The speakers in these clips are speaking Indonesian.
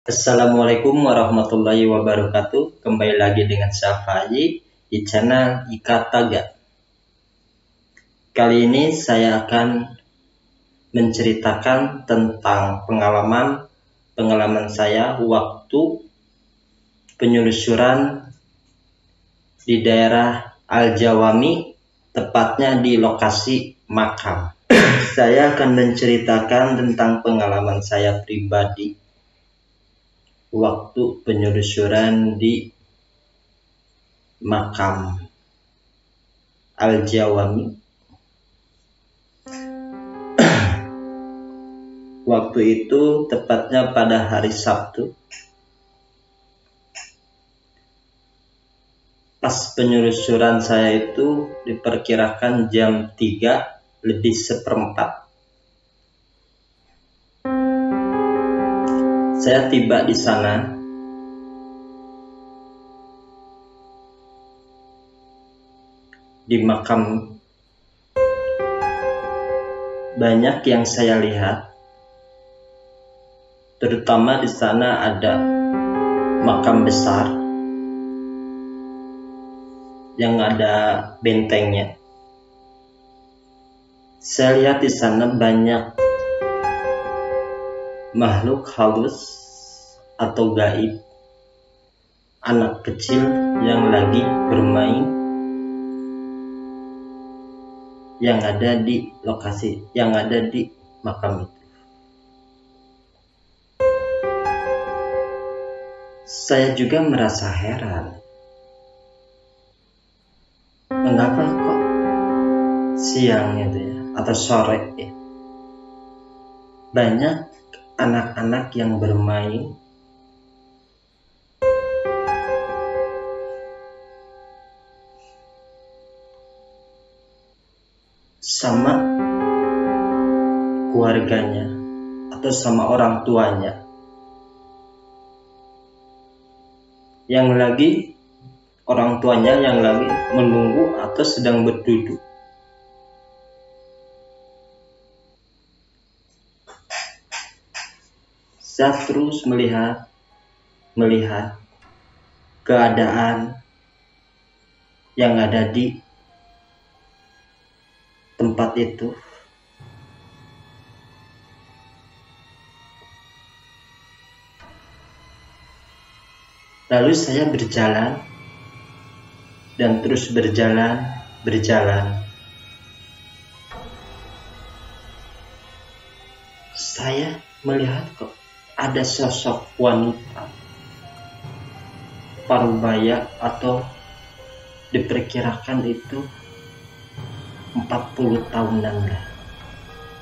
Assalamualaikum warahmatullahi wabarakatuh. Kembali lagi dengan saya Faji di channel Ika Taga. Kali ini saya akan menceritakan tentang pengalaman saya waktu penyelundupan di daerah Al-Jawami, tepatnya di lokasi makam. Saya akan menceritakan tentang pengalaman saya pribadi waktu penyelundupan di makam Al-Jawami. Waktu itu tepatnya pada hari Sabtu. Pas penyelundupan saya itu diperkirakan jam 3:04. Saya tiba di sana di makam. Banyak yang saya lihat, terutama di sana ada makam besar yang ada bentengnya. Saya lihat di sana banyak makhluk halus atau gaib, anak kecil yang lagi bermain, yang ada di lokasi, yang ada di makam itu. Saya juga merasa heran, mengapa kok siang itu ya, atau sore ya, banyak anak-anak yang bermain sama keluarganya atau sama orang tuanya yang lagi menunggu atau sedang berduduk. Saya terus melihat keadaan yang ada di tempat itu. Lalu saya berjalan dan terus berjalan. Saya melihat kok ada sosok wanita parubaya, atau diperkirakan itu 40 tahunan lah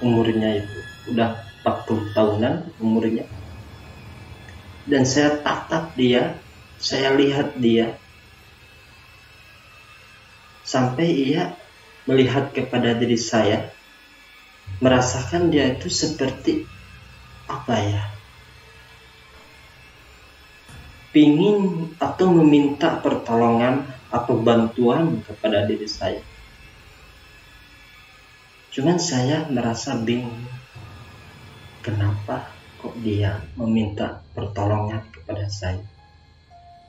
umurnya, itu udah 40 tahunan umurnya. Dan saya tatap dia, saya lihat dia sampai ia melihat kepada diri saya, merasakan dia itu seperti apa ya, pingin atau meminta pertolongan atau bantuan kepada diri saya. Cuman saya merasa bingung, kenapa kok dia meminta pertolongan kepada saya.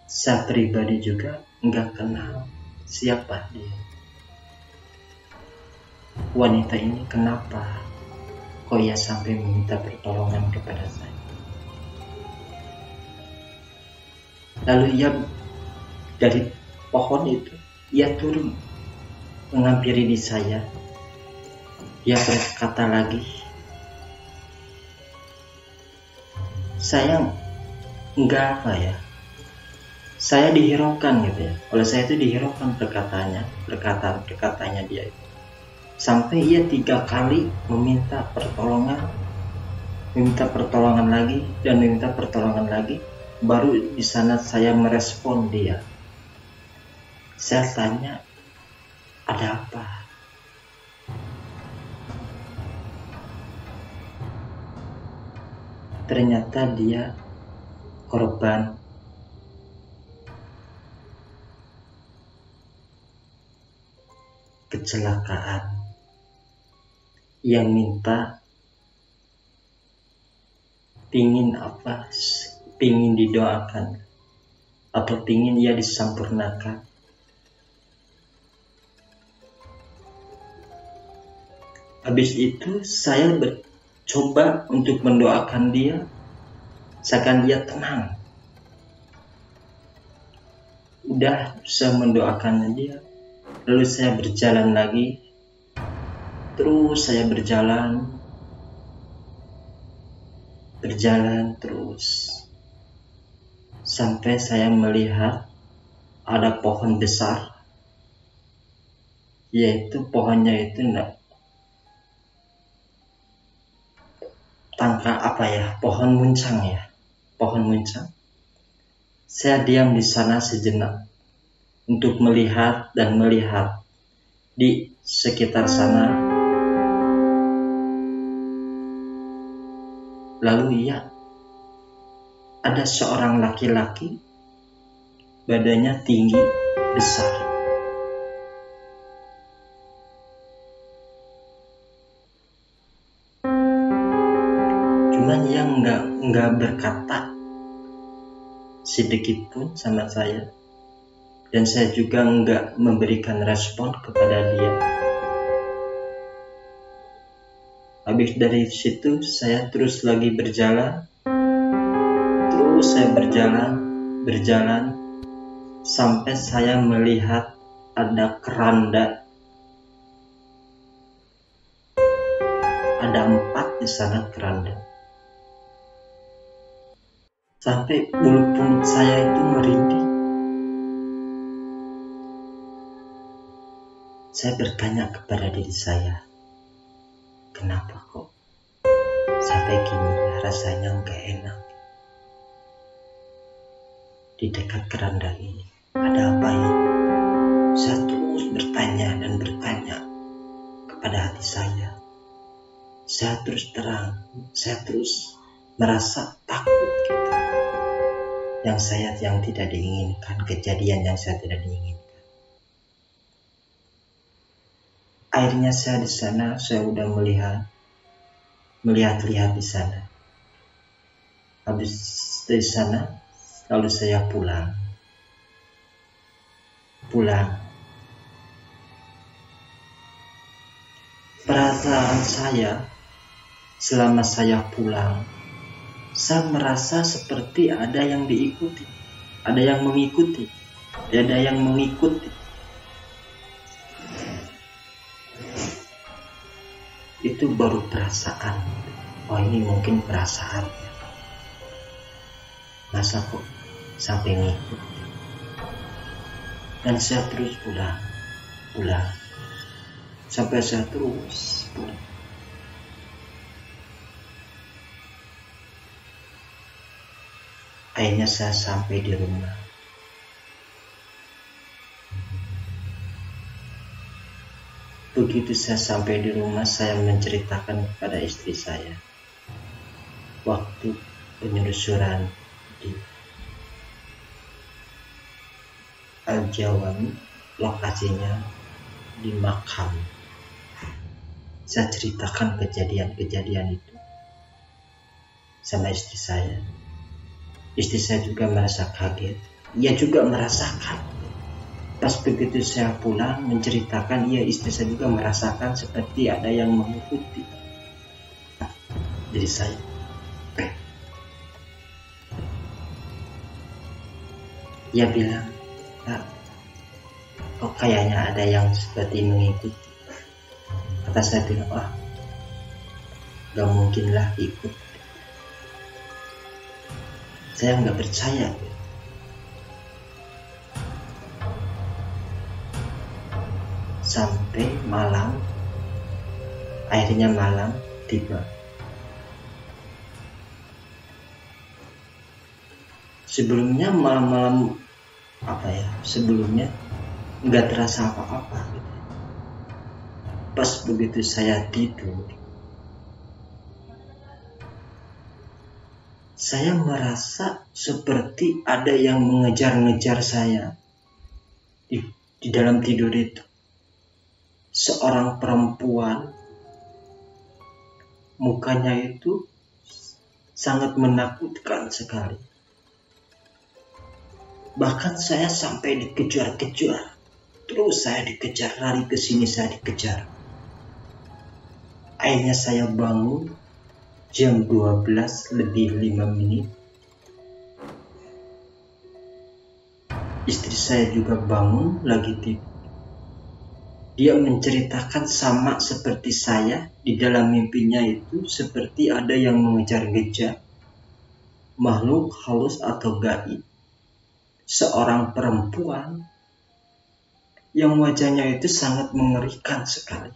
Saya pribadi juga nggak kenal siapa dia. Wanita ini kenapa kok ia sampai meminta pertolongan kepada saya. Lalu ia dari pohon itu, ia turun menghampiri di saya. Ia berkata lagi, saya enggak apa ya, saya dihiraukan gitu ya. Oleh saya itu dihiraukan perkataannya dia itu. Sampai ia 3 kali meminta pertolongan lagi, baru di sana saya merespon dia. Saya tanya, ada apa? Ternyata dia korban kecelakaan yang pingin pingin didoakan atau pingin ia disempurnakan. Habis itu saya coba untuk mendoakan dia, seakan dia tenang. Udah saya mendoakan dia, lalu saya berjalan lagi. Terus saya berjalan terus sampai saya melihat ada pohon besar, yaitu pohonnya itu pohon muncang. Saya diam di sana sejenak untuk melihat di sekitar sana. Lalu ada seorang laki-laki, badannya tinggi, besar. Cuman dia nggak berkata sedikit pun sama saya, dan saya juga nggak memberikan respon kepada dia. Habis dari situ saya terus lagi berjalan, terus saya berjalan sampai saya melihat ada keranda. Ada 4 di sana keranda. Sampai bulu kuduk saya itu merinding. Saya bertanya kepada diri saya, kenapa kok sampai gini rasanya nggak enak di dekat keranda ini? Ada apa ini? Saya terus bertanya kepada hati saya. Saya terus merasa takut gitu. Yang tidak diinginkan, kejadian yang saya tidak diinginkan. Akhirnya saya di sana, saya udah melihat di sana. Habis dari sana, lalu saya pulang. Perasaan saya selama saya pulang, saya merasa seperti ada yang diikuti, ada yang mengikuti. Itu baru perasaan. Oh, ini mungkin perasaan. Masa kok sampai ngikut? Dan saya terus pulang. Sampai saya terus pulang. Akhirnya saya sampai di rumah. Begitu saya sampai di rumah, saya menceritakan kepada istri saya waktu penelusuran di Al-Jawami, lokasinya di makam. Saya ceritakan kejadian itu sama istri saya. Istri saya juga merasa kaget. Ia juga merasakan. Pas begitu saya pulang menceritakan, istri saya juga merasakan seperti ada yang mengikuti diri saya. Ia bilang, "Pak, kok kayaknya ada yang seperti mengikuti." Kata saya bilang, gak mungkinlah ikut. Saya nggak percaya. Sampai malam, akhirnya malam tiba. Sebelumnya malam-malam sebelumnya nggak terasa apa-apa gitu. Pas begitu saya tidur, saya merasa seperti ada yang mengejar-ngejar saya di dalam tidur itu. Seorang perempuan, mukanya itu sangat menakutkan sekali. Bahkan saya sampai dikejar-kejar. Terus saya dikejar, lari ke sini saya dikejar. Akhirnya saya bangun jam 12 lebih 5 menit. Istri saya juga bangun lagi tidur. Dia menceritakan sama seperti saya. Di dalam mimpinya itu seperti ada yang mengejar-ngejar, makhluk halus atau gaib. Seorang perempuan yang wajahnya itu sangat mengerikan sekali.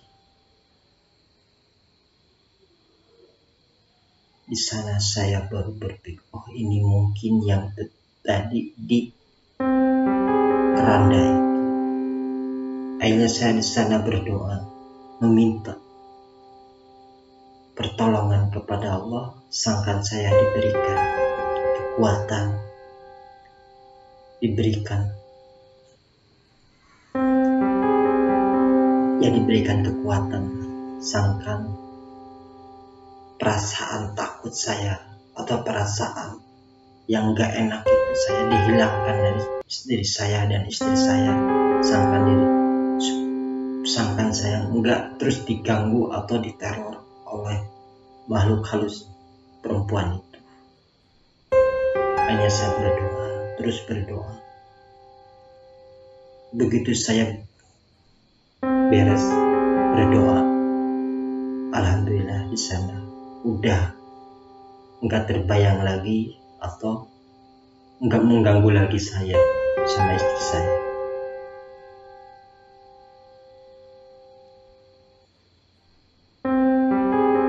Di sana saya baru berpikir, oh ini mungkin yang tadi di keranda itu. Akhirnya saya di sana berdoa, meminta pertolongan kepada Allah. Sangkan saya diberikan kekuatan, diberikan kekuatan. Sangkan perasaan takut saya atau perasaan yang gak enak itu saya dihilangkan dari diri saya dan istri saya. Sangkan saya enggak terus diganggu atau diteror oleh makhluk halus perempuan itu. Hanya saya terus berdoa. Begitu saya beres berdoa, alhamdulillah di sana udah enggak terbayang lagi atau enggak mengganggu lagi saya sama istri saya.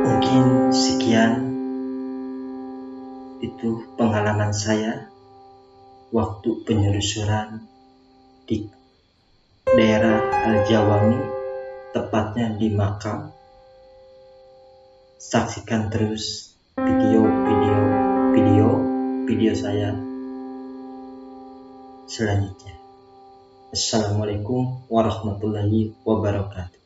Mungkin sekian itu pengalaman saya waktu penelusuran di daerah Al-Jawami, tepatnya di Makam. Saksikan terus video saya selanjutnya. Assalamualaikum warahmatullahi wabarakatuh.